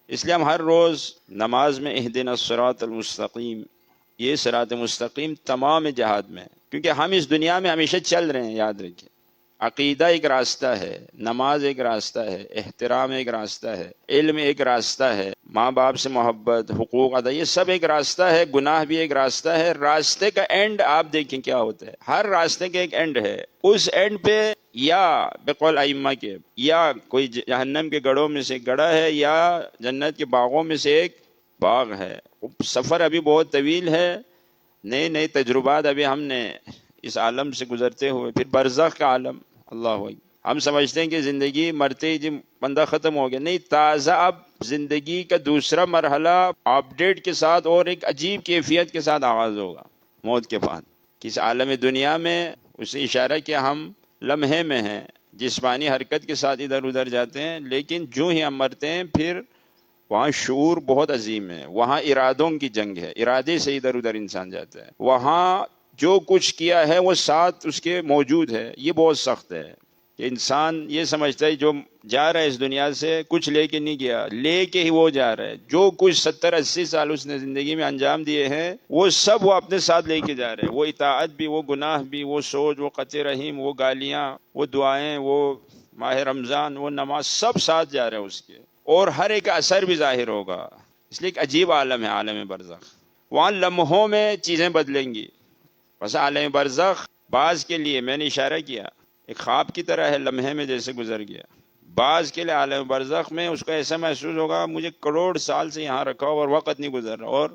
اس لیے ہم ہر روز نماز میں اہدنا الصراط المستقیم، یہ صراط مستقیم تمام جہاد میں، کیونکہ ہم اس دنیا میں ہمیشہ چل رہے ہیں، یاد رکھیں۔ عقیدہ ایک راستہ ہے، نماز ایک راستہ ہے، احترام ایک راستہ ہے، علم ایک راستہ ہے، ماں باپ سے محبت، حقوق ادا، یہ سب ایک راستہ ہے، گناہ بھی ایک راستہ ہے۔ راستے کا اینڈ آپ دیکھیں کیا ہوتا ہے، ہر راستے کا ایک اینڈ ہے، اس اینڈ پہ یا بقول ائمہ کے یا کوئی جہنم کے گڑھوں میں سے ایک گڑھا ہے یا جنت کے باغوں میں سے ایک باغ ہے۔ سفر ابھی بہت طویل ہے، نئے نئے تجربات ابھی ہم نے اس عالم سے گزرتے ہوئے، پھر برزخ کا عالم۔ اللہ اکبر۔ ہم سمجھتے ہیں کہ زندگی مرتے ہی جی بندہ ختم ہو گیا، نہیں، تازہ اب زندگی کا دوسرا مرحلہ اپڈیٹ کے ساتھ اور ایک عجیب کیفیت کے ساتھ آغاز ہوگا موت کے بعد۔ کس عالم دنیا میں اسے اشارہ کیا ہم لمحے میں ہیں، جسمانی حرکت کے ساتھ ادھر ادھر جاتے ہیں، لیکن جو ہی ہم مرتے ہیں پھر وہاں شعور بہت عظیم ہے، وہاں ارادوں کی جنگ ہے، ارادے سے ادھر ادھر انسان جاتا ہے، وہاں جو کچھ کیا ہے وہ ساتھ اس کے موجود ہے۔ یہ بہت سخت ہے کہ انسان یہ سمجھتا ہے جو جا رہا ہے اس دنیا سے کچھ لے کے نہیں گیا، لے کے ہی وہ جا رہا ہے۔ جو کچھ 70-80 سال اس نے زندگی میں انجام دیے ہیں وہ سب وہ اپنے ساتھ لے کے جا رہے ہیں، وہ اطاعت بھی، وہ گناہ بھی، وہ سوچ، وہ قطع رحیم، وہ گالیاں، وہ دعائیں، وہ ماہ رمضان، وہ نماز، سب ساتھ جا رہے ہیں اس کے، اور ہر ایک اثر بھی ظاہر ہوگا۔ اس لیے ایک عجیب عالم ہے عالم برزخ، وہاں لمحوں میں چیزیں بدلیں گی۔ بس عالم برزخ بعض کے لیے میں نے اشارہ کیا ایک خواب کی طرح ہے، لمحے میں جیسے گزر گیا۔ بعض کے لیے عالم برزخ میں اس کو ایسا محسوس ہوگا مجھے کروڑ سال سے یہاں رکھا ہو اور وقت نہیں گزر رہا، اور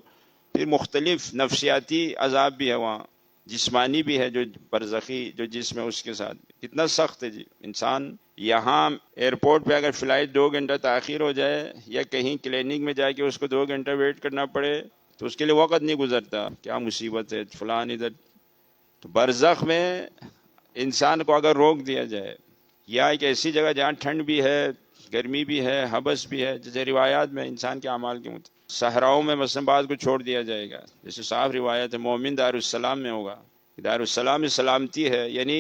پھر مختلف نفسیاتی عذاب بھی ہے وہاں، جسمانی بھی ہے، جو برزخی جو جسم ہے اس کے ساتھ بھی۔ کتنا سخت ہے جی۔ انسان یہاں ایئرپورٹ پہ اگر فلائٹ 2 گھنٹہ تاخیر ہو جائے یا کہیں کلینک میں جا کے اس کو 2 گھنٹہ ویٹ کرنا پڑے تو اس کے لیے وقت نہیں گزرتا، کیا مصیبت ہے فلان ادھر۔ تو برزخ میں انسان کو اگر روک دیا جائے، یا ایک ایسی جگہ جہاں ٹھنڈ بھی ہے، گرمی بھی ہے، حبس بھی ہے، جیسے روایات میں انسان کے اعمال کے مطابق صحراؤں میں مثلا بعض کو چھوڑ دیا جائے گا، جیسے صاف روایت ہے مومن دارالسلام میں ہوگا، دارالسلام میں سلامتی ہے، یعنی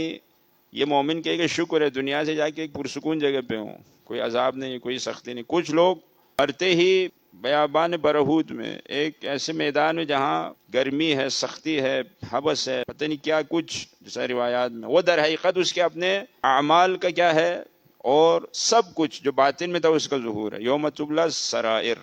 یہ مومن کہے کہ شکر ہے دنیا سے جا کے ایک پرسکون جگہ پہ ہوں، کوئی عذاب نہیں، کوئی سختی نہیں۔ کچھ لوگ مرتے ہی بیابان برہوت میں، ایک ایسے میدان میں جہاں گرمی ہے، سختی ہے، حبس ہے، پتہ نہیں کیا کچھ، جیسا روایات میں، وہ در حقیقت اس کے اپنے اعمال کا کیا ہے، اور سب کچھ جو باطن میں تھا اس کا ظہور ہے۔ یوم تبلی السرائر،